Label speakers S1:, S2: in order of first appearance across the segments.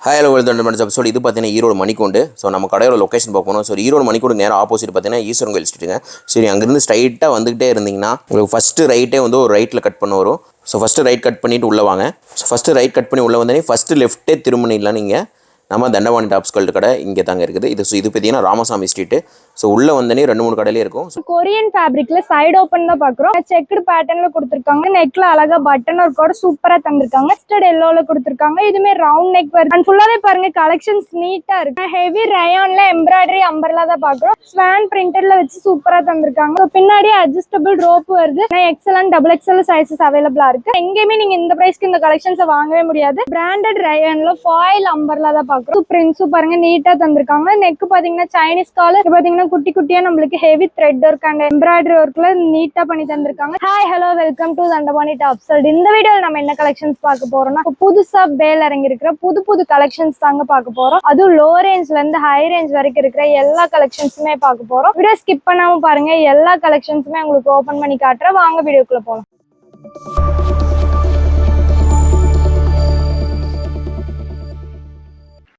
S1: Hi hello welcome to episode. இது பார்த்தீங்கன்னா Erode மணிக்கூண்டு. So நம்ம கடையோட லொக்கேஷன் பார்க்கணும். ஸோ ஈரோடு மணிக்கூண்டு நேரம் ஆப்போசிட் பார்த்தீங்கன்னா ஈஸ்வரன் கோயில் ஸ்ட்ரீட்டுங்க. சரி, அங்கேருந்து ஸ்ட்ரைட்டாக வந்துகிட்டே இருந்தீங்கன்னா உங்களுக்கு ஃபஸ்ட்டு ரைட்டே வந்து ஒரு ரைட்டில் கட் பண்ண வரும். ஸோ ஃபஸ்ட்டு ரைட் கட் பண்ணிவிட்டு உள்ளே வாங்க. ஸோ ஃபஸ்ட்டு ரைட் கட் பண்ணி உள்ளே வந்தோடனே ஃபஸ்ட்டு லெஃப்ட்டே திரும்பினீங்களா நீங்கள் நம்ம தண்டவாணி டாப்ஸ் கல்ட்டு கடை இங்கே தாங்க இருக்குது. இது பார்த்தீங்கன்னா ராமசாமி ஸ்ட்ரீட்டு. ஸோ உள்ளே வந்தனே 2-3 கடையிலே இருக்கும்.
S2: கொரியன் ஃபேப்ரிக்ல சைடு ஓப்பன் தான் பார்க்குறோம். செக்குடு பேட்டர்ன்ல கொடுத்துருக்காங்க. நெக்ல அழகா பட்டன் ஒர்க் கூட சூப்பரா தந்திருக்காங்க. ஸ்டட் எல்லோல கொடுத்துருக்காங்க. இதுமே ரவுண்ட் நெக் வருது. அண்ட் ஃபுல்லாவே பாருங்க கலெக்ஷன்ஸ் நீட்டா இருக்கு. ஹெவி ரயான்ல எம்ப்ராய்டரி அம்பர்லா தான் பார்க்குறோம். ஸ்வான் பிரிண்டட்ல வச்சு சூப்பரா தந்திருக்காங்க. ஸோ பின்னாடி அட்ஜஸ்டபிள் ரோப் வருது. XL and double XL sizes அவைலபிளா இருக்கு. எங்கேயுமே நீங்க இந்த பிரைஸ்க்கு இந்த கலெக்ஷன்ஸை வாங்கவே முடியாது. பிராண்டட் ரயான்ல ஃபாயில் அம்பர்லா தான் பார்க்குறோம். பிரிண்ட்ஸும் பாருங்க நீட்டா தந்திருக்காங்க. நெக் பாத்தீங்கன்னா சைனீஸ் காலர், பாத்தீங்கன்னா குட்டி குட்டியா நம்மளுக்கு heavy thread work and embroidery ஒர்க்ல நீட்டா பண்ணி தந்திருக்காங்க. Hi hello welcome to Dhandapani tops. இந்த வீடியோல நம்ம என்ன கலெக்ஷன்ஸ் பார்க்க போறோம்னா, புதுசா பேல் இறங்கி இருக்கிற புது கலெக்ஷன்ஸ் தாங்க பார்க்க போறோம். அதுவும் லோ ரேஞ்ச்ல இருந்து ஹை ரேஞ்ச் வரைக்கும் இருக்கிற எல்லா கலெக்ஷன்ஸுமே பார்க்க போறோம். வீடியோ ஸ்கிப் பண்ணாம பாருங்க. எல்லா கலெக்ஷன்ஸுமே உங்களுக்கு ஓபன் பண்ணி காட்டுறேன். வாங்க வீடியோக்குள்ள போலாம்.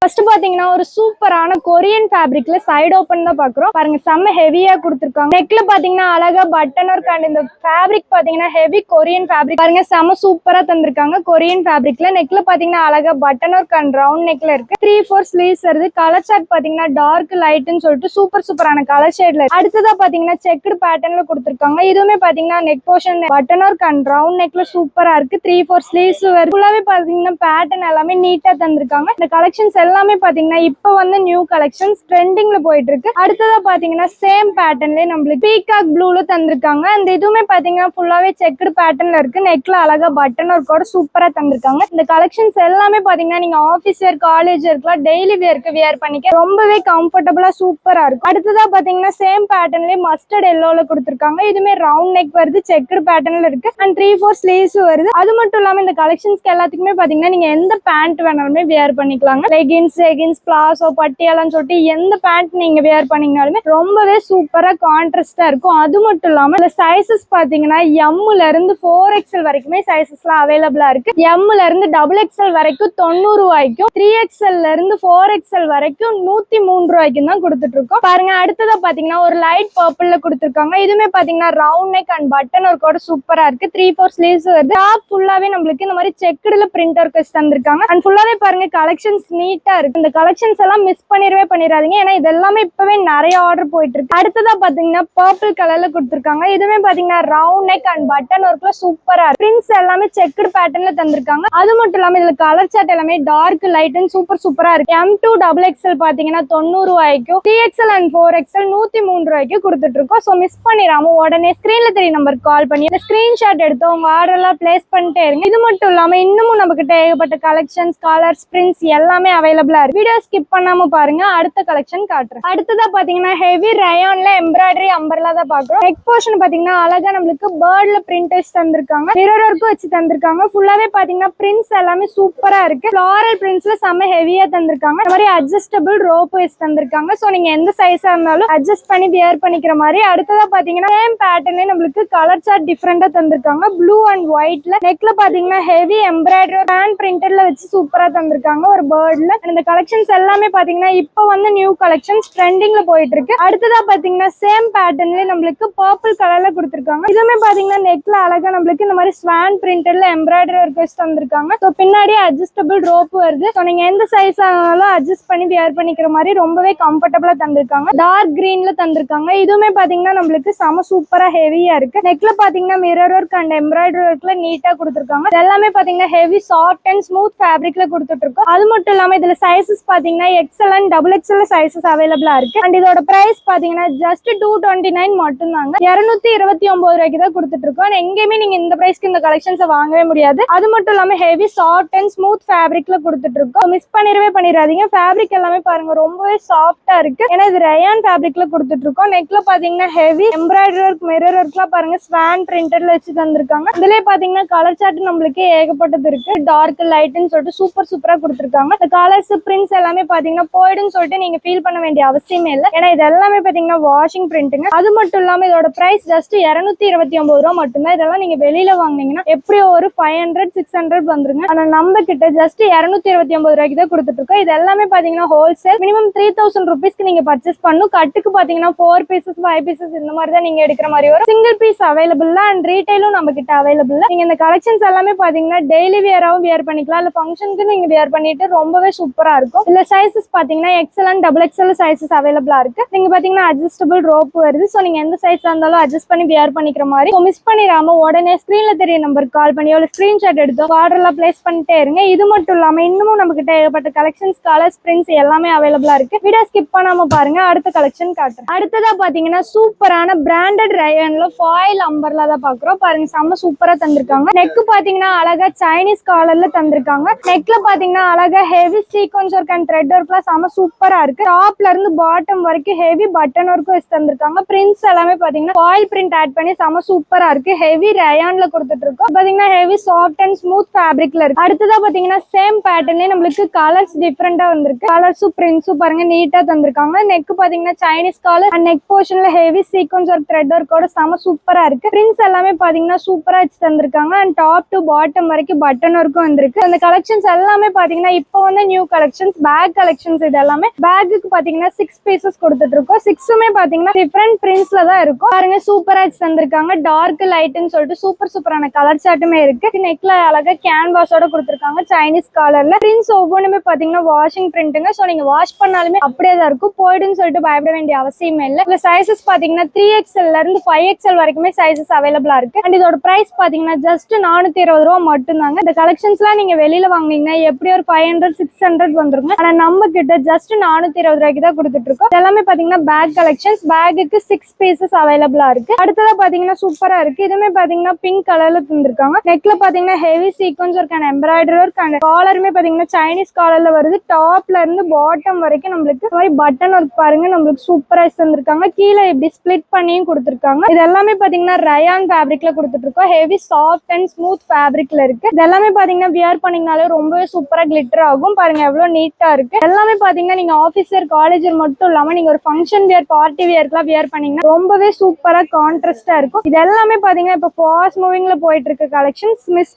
S2: ஃபர்ஸ்ட் பாத்தீங்கன்னா ஒரு சூப்பரான கொரியன் ஃபேப்ரிக்ல சைடு ஓப்பன் தான் பாக்குறோம். பாருங்க செம்ம ஹெவியா கொடுத்துருக்காங்க. நெக்ல பாத்தீங்கன்னா அழகா பட்டன் ஒர்க் அண்ட் இந்த ஃபேப்ரிக் பாத்தீங்கன்னா ஹெவி கொரியன் ஃபேப்ரிக் பாருங்க செம்ம சூப்பரா தந்திருக்காங்க. கொரியன் ஃபேப்ரிக்ல நெக்ல பாத்தீங்கன்னா அழகா பட்டன் ஒர்க் அண்ட் ரவுண்ட் நெக்ல இருக்கு. 3-4 ஸ்லீவ்ஸ் வருது. கலர் சார்ட் பாத்தீங்கன்னா டார்க் லைட்னு சொல்லிட்டு சூப்பரான கலர் ஷேட்ல. அடுத்ததா பாத்தீங்கன்னா செக்குடு பேட்டர்ன்ல கொடுத்துருக்காங்க. இதுவுமே பாத்தீங்கன்னா neck portion button work and round நெக்ல சூப்பரா இருக்கு. 3-4 ஸ்லீவ்ஸ் வருது. ஃபுல்லாவே பாத்தீங்கன்னா பேட்டர்ன் எல்லாமே நீட்டா தந்திருக்காங்க. இந்த கலெக்ஷன்ஸ் எல்லாமே பாத்தீங்கன்னா இப்ப வந்து நியூ கலெக்ஷன்ஸ் ட்ரெண்டிங்ல போயிட்டு இருக்கு. அடுத்ததா பாத்தீங்கன்னா சேம் பேட்டர்ன்ல நம்மளுக்கு பீகாக் ப்ளூல தந்திருக்காங்க. அந்த இதுவுமே பாத்தீங்கன்னா ஃபுல்லாவே செக்குடு பேட்டர்ன்ல இருக்கு. நெக்ல அழகா பட்டன் ஒர்க்கோட சூப்பரா தந்திருக்காங்க. இந்த கலெக்ஷன்ஸ் எல்லாமே பாத்தீங்கன்னா நீங்க ஆபீஸ் வேர், காலேஜ் வேர்க்குலாம் டெய்லி வேர்க்கு வியர் பண்ணிக்க ரொம்பவே கம்ஃபர்டபுளா சூப்பரா இருக்கும். அடுத்ததா பாத்தீங்கன்னா சேம் பேட்டர்ன்லயே மஸ்டர்ட் எல்லோல கொடுத்திருக்காங்க. இதுமே ரவுண்ட் நெக் வருது. செக்குடு பேட்டர்ன்ல இருக்கு. அண்ட் 3-4 ஸ்லீவ்ஸ் வருது. அது மட்டும் இல்லாம இந்த கலெக்ஷன்ஸ்க்கு எல்லாத்துக்குமே பாத்தீங்கன்னா நீங்க எந்த பேண்ட் வேணாலுமே வியர் பண்ணிக்கலாங்க. லெகின்ஸ், பிளாசோ, பட்டியாலான்னு சொல்லிட்டு எந்த பேண்ட் நீங்க வியர் பண்ணீங்கனாலுமே ரொம்பவே சூப்பரா கான்ட்ராஸ்டா இருக்கும். அது மட்டும் இல்லாம இந்த சைசஸ் பாத்தீங்கன்னா எம்ல இருந்து 4XL வரைக்குமே சைசஸ்லாம் அவைலபிளா இருக்கு. எம்ல இருந்து டபுள் எக்ஸ்எல் வரைக்கும் 90 ரூபாய்க்கும், 3XL இருந்து 4XL வரைக்கும் 103 ரூபாய்க்கும் தான் கொடுத்துட்டு இருக்கோம். பாருங்க அடுத்ததா பாத்தீங்கன்னா ஒரு லைட் பர்பிள்ல கொடுத்துருக்காங்க. இதுமே பாத்தீங்கன்னா ரவுண்ட் நெக் அண்ட் பட்டன் ஒர்க்கோட சூப்பரா இருக்கு. 3-4 ஸ்லீவ்ஸ் வருது. டாப் ஃபுல்லாவே நம்மளுக்கு இந்த மாதிரி செக்குடுல பிரிண்ட் ஒர்க் தந்திருக்காங்க. அண்ட் ஃபுல்லாவே பாருங்க கலெக்ஷன்ஸ் நீட்டா இருக்கு. இந்த கலெக்ஷன்ஸ் எல்லாம் மிஸ் பண்ணிடாதீங்க. ஏன்னா இது எல்லாமே இப்பவே நிறைய ஆர்டர் போயிட்டு இருக்கு. அடுத்ததா பாத்தீங்கன்னா பர்பிள் கலர்ல கொடுத்திருக்காங்க. இதுவே பாத்தீங்கன்னா ரவுண்ட் நெக் அண்ட் பட்டன் ஒர்க்ல சூப்பரா இருக்கு. பிரிண்ட்ஸ் எல்லாமே செக்குடு பேட்டர்ன்ல தந்திருக்காங்க. அது மட்டும் இல்லாம இதுல கலர் சார்ட் எல்லாமே டார்க் லைட் சூப்பரா இருக்கு. M2 டபுள் எக்ஸ்எல் பாத்தீங்கன்னா 90 ரூபாய்க்கும், 3XL அண்ட் 4XL 103 ரூபாய்க்கும் கொடுத்துட்டு இருக்கோம். சோ மிஸ் பண்ணிடாம உடனே ஸ்கிரீன்ல தெரிய நம்பருக்கு கால் பண்ணி இந்த ஸ்கிரீன்ஷாட் எடுத்து உங்க ஆர்டர் எல்லாம் பிளேஸ் பண்ணிட்டே இருங்க. இது மட்டும் இல்லாம இன்னமும் நம்ம கிட்ட ஏகப்பட்ட கலெக்ஷன்ஸ், கலர்ஸ், பிரிண்ட்ஸ் எல்லாமே அவைலபிளா இருக்கு. வீடியோ ஸ்கிப் பண்ணாம பாருங்க. அடுத்த கலெக்ஷன் காட்டுறேன். அடுத்ததா பாத்தீங்கன்னா ஹெவி ரயான்ல எம்ப்ராய்டரி அம்பர்லா தான் பாக்குறோம். நெக் போர்ஷன் பாத்தீங்கன்னா அழகா நம்மளுக்கு பேர்ட்ல பிரிண்டர்ஸ் தந்திருக்காங்க. மிரர் ஒர்க்கும் வச்சு தந்திருக்காங்க. ஃபுல்லாவே பாத்தீங்கன்னா பிரிண்ட்ஸ் எல்லாமே சூப்பரா இருக்கு. ஃப்ளாரல் பிரிண்ட்ஸ்ல செம்ம ஹெவியா தந்திருக்காங்க. இந்த மாதிரி அட்ஜஸ்டபிள் ரோப் வச்சு தந்திருக்காங்க. சோ நீங்க எந்த சைஸா இருந்தாலும் அட்ஜஸ்ட் பண்ணி வியர் பண்ணிக்கிற மாதிரி. அடுத்ததா பாத்தீங்கன்னா சேம் பேட்டர்ன்ல நம்மளுக்கு கலர் சார்ட் டிஃபரெண்டா தந்திருக்காங்க. ப்ளூ அண்ட் ஒயிட்ல நெக்ல பாத்தீங்கன்னா ஹெவி எம்ப்ராய்டரி ஹேண்ட் பிரிண்டட்ல வச்சு சூப்பரா தந்திருக்காங்க ஒரு பேர்ட்ல. இந்த கலெக்ஷன்ஸ் எல்லாமே பாத்தீங்கன்னா இப்ப வந்து நியூ கலெக்ஷன்ஸ் ட்ரெண்டிங்ல போயிட்டு இருக்கு. அடுத்ததா பாத்தீங்கன்னா சேம் பேட்டர்ன்ல நம்மளுக்கு பர்பிள் கலர்ல கொடுத்திருக்காங்க. இதுவுமே பாத்தீங்கன்னா நெக்ல அழகா நம்மளுக்கு இந்த மாதிரி ஸ்வான் பிரிண்டட்ல எம்ப்ராய்டரி ஒர்க் வச்சு தந்திருக்காங்க. சோ பின்னாடி அட்ஜஸ்டபிள் ரோப் வருது. சோ நீங்க எந்த சைஸ் ஆனாலும் அட்ஜஸ்ட் பண்ணி வியர் பண்ணிக்கிற மாதிரி ரொம்பவே கம்ஃபர்டபுளா தந்திருக்காங்க. டார்க் கிரீன்ல தந்திருக்காங்க. இதுவுமே பாத்தீங்கன்னா நம்மளுக்கு செம சூப்பரா ஹெவியா இருக்கு. நெக்ல பாத்தீங்கன்னா மிரர் ஒர்க் அண்ட் எம்ப்ராய்டரி ஒர்க்ல நீட்டா கொடுத்திருக்காங்க. எல்லாமே பாத்தீங்கன்னா ஹெவி சாஃப்ட் அண்ட் ஸ்மூத் ஃபேப்ரிக்ல கொடுத்துட்டு இருக்கோம். அது மட்டும் இல்லாம இதுல சைசஸ் பாத்தீங்கன்னா XL and double XL sizes அவைலபிளா இருக்கு. அண்ட் இதோட பிரைஸ் பாத்தீங்கன்னா ஜஸ்ட் 229 மட்டும் தாங்க. 229 ரூபாய்க்கு தான் கொடுத்துட்டு இருக்கோம். எங்கேயுமே நீங்க இந்த பிரைஸ்க்கு இந்த கலெக்ஷன்ஸை வாங்கவே முடியாது. அது மட்டும் இல்லாம ஹெவி சாஃப்ட் அண்ட் ஸ்மூத் ஃபேப்ரிக்ல கொடுத்துட்டு இருக்கோம். மிஸ் பண்ணிடாதீங்க. ஃபேப்ரிக் எல்லாமே பாருங்க ரொம்பவே சாஃப்டா இருக்கு. ஏன்னா இது ரயான் ஃபேப்ரிக்ல கொடுத்துட்டு இருக்கோம். நெக்ல பாத்தீங்கன்னா ஹெவி எம்ப்ராய்டரி ஒர்க், மிரர் ஒர்க்லாம் பாருங்க ஸ்வான் பிரிண்டட்ல வச்சு தந்திருக்காங்க. இதுலயே பாத்தீங்கன்னா கலர் சார்ட் நம்மளுக்கு ஏகப்பட்டது இருக்கு. டார்க் லைட்னு சொல்லிட்டு சூப்பரா கொடுத்திருக்காங்க. இந்த கலர்ஸ் கலர்ஸ் பிரிண்ட்ஸ் எல்லாமே பாத்தீங்கன்னா போயிடுன்னு சொல்லிட்டு நீங்க ஃபீல் பண்ண வேண்டிய அவசியமே இல்லை. ஏன்னா இது எல்லாமே பாத்தீங்கன்னா வாஷிங் பிரிண்ட்டுங்க. அது மட்டும் இல்லாம இதோட பிரைஸ் ஜஸ்ட் 229 ரூபா மட்டும்தான். இதெல்லாம் நீங்க வெளியில வாங்குனீங்கன்னா எப்படியோ ஒரு 500-600 வந்துருங்க. ஆனா நம்ம கிட்ட ஜஸ்ட் 229 ரூபாய்க்கு தான் கொடுத்துட்டு இருக்கோம். இது எல்லாமே பாத்தீங்கன்னா ஹோல்சேல். மினிமம் 3000 ருபீஸ்க்கு நீங்க பர்ச்சேஸ் பண்ணணும். கட்டுக்கு பாத்தீங்கன்னா 4 பீசஸ் 5 பீசஸ் இந்த மாதிரி தான் நீங்க எடுக்கிற மாதிரி வரும். சிங்கிள் பீஸ் அவைலபிள் அண்ட் ரீட்டைலும் நம்ம கிட்ட அவைலபிள். நீங்க இந்த கலெக்ஷன்ஸ் எல்லாமே பாத்தீங்கன்னா டெய்லி வியராவும் வியர் பண்ணிக்கலாம். இல்ல ஃபங்க்ஷனுக்கு நீங்க வியர் பண்ணிட்டு ரொம்பவே சூப்பரா இருக்கும். இல்ல சைசஸ் பாத்தீங்கன்னா எக்ஸல் அண்ட் XXL சைசஸ் அவைலபிளா இருக்கு. நீங்க பாத்தீங்கன்னா அட்ஜஸ்டபிள் ரோப் வருது. சோ நீங்க எந்த சைஸா இருந்தாலும் அட்ஜஸ்ட் பண்ணி வியர் பண்ணிக்கிற மாதிரி. மிஸ் பண்ணிடாம உடனே ஸ்கிரீன்ல தெரிய நம்பருக்கு கால் பண்ணியோ இல்ல ஸ்கிரீன்ஷாட் எடுத்தோ ஆர்டர்ல பிளேஸ் பண்ணிட்டே இருங்க. இது மட்டும் இல்லாம இன்னமும் நம்ம கிட்ட ஏகப்பட்ட கலெக்ஷன்ஸ், கலர்ஸ், பிரிண்ட்ஸ் எல்லாமே அவைலபிளா இருக்கு. வீடியோ ஸ்கிப் பண்ணாம பாருங்க. அடுத்த கலெக்ஷன் காட்டுறேன். அடுத்ததா பாத்தீங்கன்னா சூப்பரான பிராண்டட் ரயான்ல ஃபாயில் அம்பர்லா தான் பாக்குறோம். பாருங்க செம்ம சூப்பரா தந்திருக்காங்க. நெக் பாத்தீங்கன்னா அழகா சைனீஸ் காலர்ல தந்திருக்காங்க. நெக்ல பாத்தீங்கன்னா அழகா heavy sequence work and thread ஒர்க்லாம் செம்ம சூப்பரா இருக்கு. டாப்ல இருந்து பாட்டம் வரைக்கும் ஹெவி பட்டன் ஒர்க்கும் வச்சு தந்திருக்காங்க. பிரிண்ட்ஸ் எல்லாமே பாத்தீங்கன்னா ஃபாயில் பிரிண்ட் ஆட் பண்ணி செம்ம சூப்பரா இருக்கு. ஹெவி ரயான்ல கொடுத்துட்டு இருக்கோம். பாத்தீங்கன்னா ஹெவி சாஃப்ட் அண்ட் ஸ்மூத் ஃபேப்ரிக்ல இருக்கு. அடுத்ததா பாத்தீங்கன்னா சேம் பேட்டர்ன்லயே நம்மளுக்கு கலர்ஸ் டிஃபரெண்டா வந்திருக்கு. கலர்ஸும் பிரிண்ட்ஸும் பாருங்க நீட்டா தந்திருக்காங்க. நெக் பாத்தீங்கன்னா சைனீஸ் காலர் அண்ட் நெக் போர்ஷன்ல ஹெவி சீக்வென்ஸ் ஒர்க் த்ரெட் ஒர்க்கோட செம்ம சூப்பரா இருக்கு. பிரிண்ட்ஸ் எல்லாமே பாத்தீங்கன்னா சூப்பரா வச்சு தந்திருக்காங்க. அண்ட் டாப் டு பாட்டம் வரைக்கும் பட்டன் ஒர்க்கும் வந்திருக்கு. அந்த கலெக்ஷன்ஸ் எல்லாமே பாத்தீங்கன்னா இப்போ வந்து நியூ கலெக்ஷன்ஸ், பேக் கலெக்ஷன்ஸ். இது எல்லாமே பேக்குக்கு பாத்தீங்கன்னா 6 பீசஸ் கொடுத்துட்டு இருக்கோம். 6மே பாத்தீங்கன்னா டிஃபரெண்ட் பிரிண்ட்ஸ்ல தான் இருக்கும். பாருங்க சூப்பரா வச்சு தந்திருக்காங்க. டார்க் லைட்னு சொல்லிட்டு சூப்பரான கலர் சார்ட்டுமே இருக்கு. நெக்ல அழகா கேன்வாஸோட கொடுத்திருக்காங்க சைனீஸ் காலர்ல. பிரிண்ட்ஸ் ஒவ்வொன்றுமே பாத்தீங்கன்னா வாஷிங் பிரிண்ட்டுங்க. சோ நீங்க வாஷ் பண்ணாலுமே அப்படியே தான் இருக்கும். போயிடுன்னு சொல்லிட்டு பயப்பட வேண்டிய அவசியமே இல்லை. இந்த சைசஸ் பாத்தீங்கன்னா 3XL இருந்து 5XL வரைக்குமே சைசஸ் அவைலபிளா இருக்கு. அண்ட் இதோட பிரைஸ் பாத்தீங்கன்னா ஜஸ்ட் 420 ரூபா மட்டும் தாங்க. இந்த கலெக்ஷன்ஸ்லாம் நீங்க வெளியில வாங்குனீங்கன்னா எப்படி ஒரு 500-600 வந்துருங்க. ஆனா நம்ம கிட்ட ஜஸ்ட் 420 ரூபாய்க்கு தான் கொடுத்துட்டு இருக்கோம். எல்லாமே பாத்தீங்கன்னா பேக் கலெக்ஷன்ஸ். பேக்குக்கு 6 பீசஸ் அவைலபிளா இருக்கு. அடுத்ததா பாத்தீங்கன்னா சூப்பரா இருக்கு. இதுமே பாத்தீங்கன்னா பிங்க் கலர்ல தந்திருக்காங்க. நெக்ல பாத்தீங்கன்னா heavy sequence work and embroidery work and காலருமே பாத்தீங்கன்னா சைனீஸ் காலர்ல வருது. டாப்ல இருந்து பாட்டம் வரைக்கும் நம்மளுக்கு இந்த மாதிரி பட்டன் ஒர்க் பாருங்க நம்மளுக்கு சூப்பரா தந்திருக்காங்க. கீழே இப்படி ஸ்பிளிட் பண்ணியும் கொடுத்திருக்காங்க. இது எல்லாமே பாத்தீங்கன்னா ரயான் ஃபேப்ரிக்ல கொடுத்துட்டு இருக்கோம். ஹெவி சாஃப்ட் அண்ட் ஸ்மூத் ஃபேப்ரிக்ல இருக்கு. இது எல்லாமே பாத்தீங்கன்னா வியர் பண்ணீங்கனாலே ரொம்பவே சூப்பரா கிளிட்டர் ஆகும். பாருங்க எவ்வளவு நீட்டா இருக்கு. எல்லாமே பாத்தீங்கன்னா நீங்க ஆபீசர், காலேஜர் மட்டும் இல்லாம நீங்க ஒரு ஃபங்க்ஷன் வியர், பார்ட்டி வியர்க்குலாம் வியர் பண்ணீங்கன்னா ரொம்பவே சூப்பரா கான்ட்ராஸ்டா இருக்கும். இது எல்லாமே பாத்தீங்கன்னா இப்ப ஃபாஸ்ட் மூவிங்ல போயிட்டு இருக்க கலெக்ஷன்ஸ். மிஸ்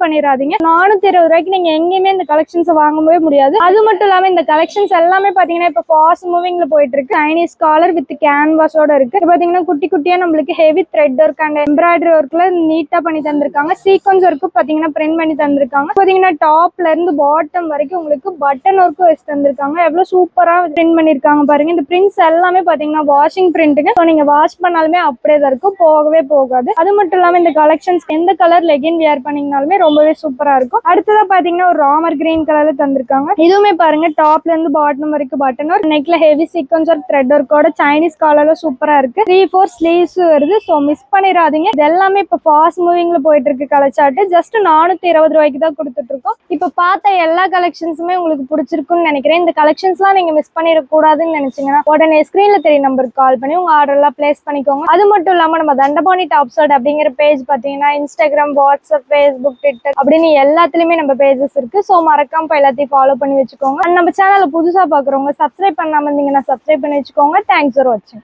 S2: பண்ணிடாதீங்க. 420 ரூபாய்க்கு நீங்க எங்கேயுமே இந்த கலெக்ஷன்ஸ் வாங்கவே முடியாது. அது மட்டும் இல்லாம இந்த கலெக்ஷன்ஸ் எல்லாமே பாத்தீங்கன்னா இப்ப ஃபாஸ்ட் மூவிங்ல போயிட்டு இருக்கு. சைனீஸ் காலர் வித் கேன்வாஸோட இருக்கு. இது பாத்தீங்கன்னா குட்டி குட்டியா நம்மளுக்கு heavy thread work and embroidery ஒர்க்ல நீட்டா பண்ணி தந்திருக்காங்க. சீக்வென்ஸ் ஒர்க்கு பாத்தீங்கன்னா பிரிண்ட் பண்ணி தந்திருக்காங்க. பாத்தீங்கன்னா டாப்ல இருந்து பாட்டம் வரைக்கும் உங்களுக்கு பட்டன் ஒர்க்கும் வச்சு தந்திருக்காங்க. எவ்வளவு சூப்பரா பிரிண்ட் பண்ணிருக்காங்க பாருங்க. இந்த பிரிண்ட்ஸ் எல்லாமே பாத்தீங்கன்னா வாஷிங் பிரிண்ட்டுங்க. சோ நீங்க வாஷ் பண்ணாலுமே அப்படியே தான் இருக்கும், போகவே போகாது. அது மட்டும் இல்லாம இந்த கலெக்ஷன்ஸ் எந்த கலர் லெகின் வியர் பண்ணீங்கனாலுமே ரொம்பவே சூப்பரா இருக்கும். அடுத்ததா பாத்தீங்கன்னா ஒரு ராமர் கிரீன் கலர்ல தந்திருக்காங்க. இதுவுமே பாருங்க டாப்ல இருந்து பாட்டம் வரைக்கும் பட்டன் ஒர்க், நெக்ல ஹெவி சீக்வென்ஸ் ஒர்க் த்ரெட் ஒர்க்கோட சைனீஸ் காலர்ல சூப்பரா இருக்கு. 3-4 ஸ்லீவ்ஸ் வருது. சோ மிஸ் பண்ணிடாதீங்க. இது எல்லாமே இப்ப ஃபாஸ்ட் மூவிங்ல போயிட்டு இருக்கு கலர் சார்ட். ஜஸ்ட் 420 ரூபாய்க்கு தான் கொடுத்துட்டு இருக்கோம். இப்ப பார்த்த எல்லா கலெக்ஷன்ஸுமே உங்களுக்கு பிடிச்சிருக்குன்னு நினைக்கிறேன். இந்த கலெக்ஷன்ஸ்லாம் நீங்க மிஸ் பண்ணிடக்கூடாதுன்னு நினைச்சீங்கன்னா உடனே ஸ்கிரீன்ல தெரிய நம்பருக்கு கால் பண்ணி உங்க ஆர்டர் எல்லாம் பிளேஸ் பண்ணிக்கோங்க. அது மட்டும் இல்லாம நம்ம தண்டபாணி டாப் ஷர்ட் அப்படிங்கிற பேஜ் பாத்தீங்கன்னா இன்ஸ்டாகிராம், வாட்ஸ்அப், ஃபேஸ்புக், ட்விட்டர் அப்படின்னு எல்லாத்துலயுமே நம்ம பேஜஸ் இருக்கு. சோ மறக்காம எல்லாத்தையும் ஃபாலோ பண்ணி வச்சுக்கோங்க. நம்ம சேனலை புதுசா பாக்குறவங்க சப்ஸ்கிரைப் பண்ணாம இருந்தீங்கன்னா சப்ஸ்கிரைப் பண்ணி வச்சுக்கோங்க. தேங்க்ஸ் ஃபார் வாட்சிங்.